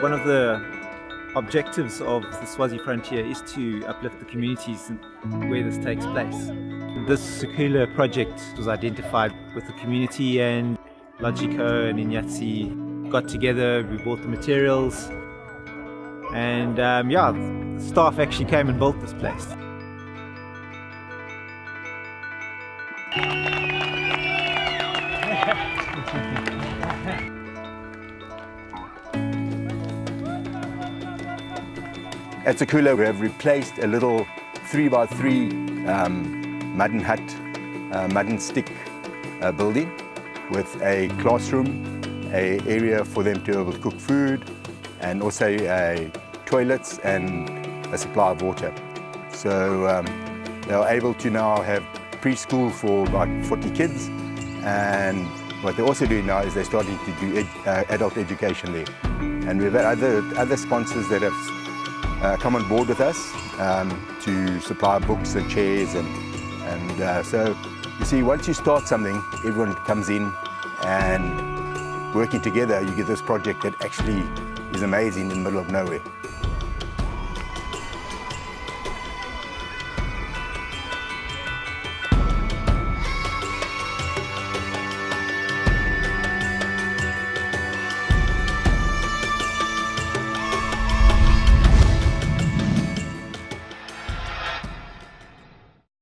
One of the objectives of the Swazi Frontier is to uplift the communities where this takes place. This circular project was identified with the community, and Logico and Inyatsi got together, we bought the materials, and the staff actually came and built this place. At Sekula, we have replaced a little 3x3 mud hut, mud stick building with a classroom, an area for them to be able to cook food, and also toilets and a supply of water. So they are able to now have preschool for about 40 kids, and what they're also doing now is they're starting to do adult education there. And we've had other sponsors that have come on board with us to supply books and chairs, and so you see, once you start something, everyone comes in, and working together you get this project that actually is amazing in the middle of nowhere.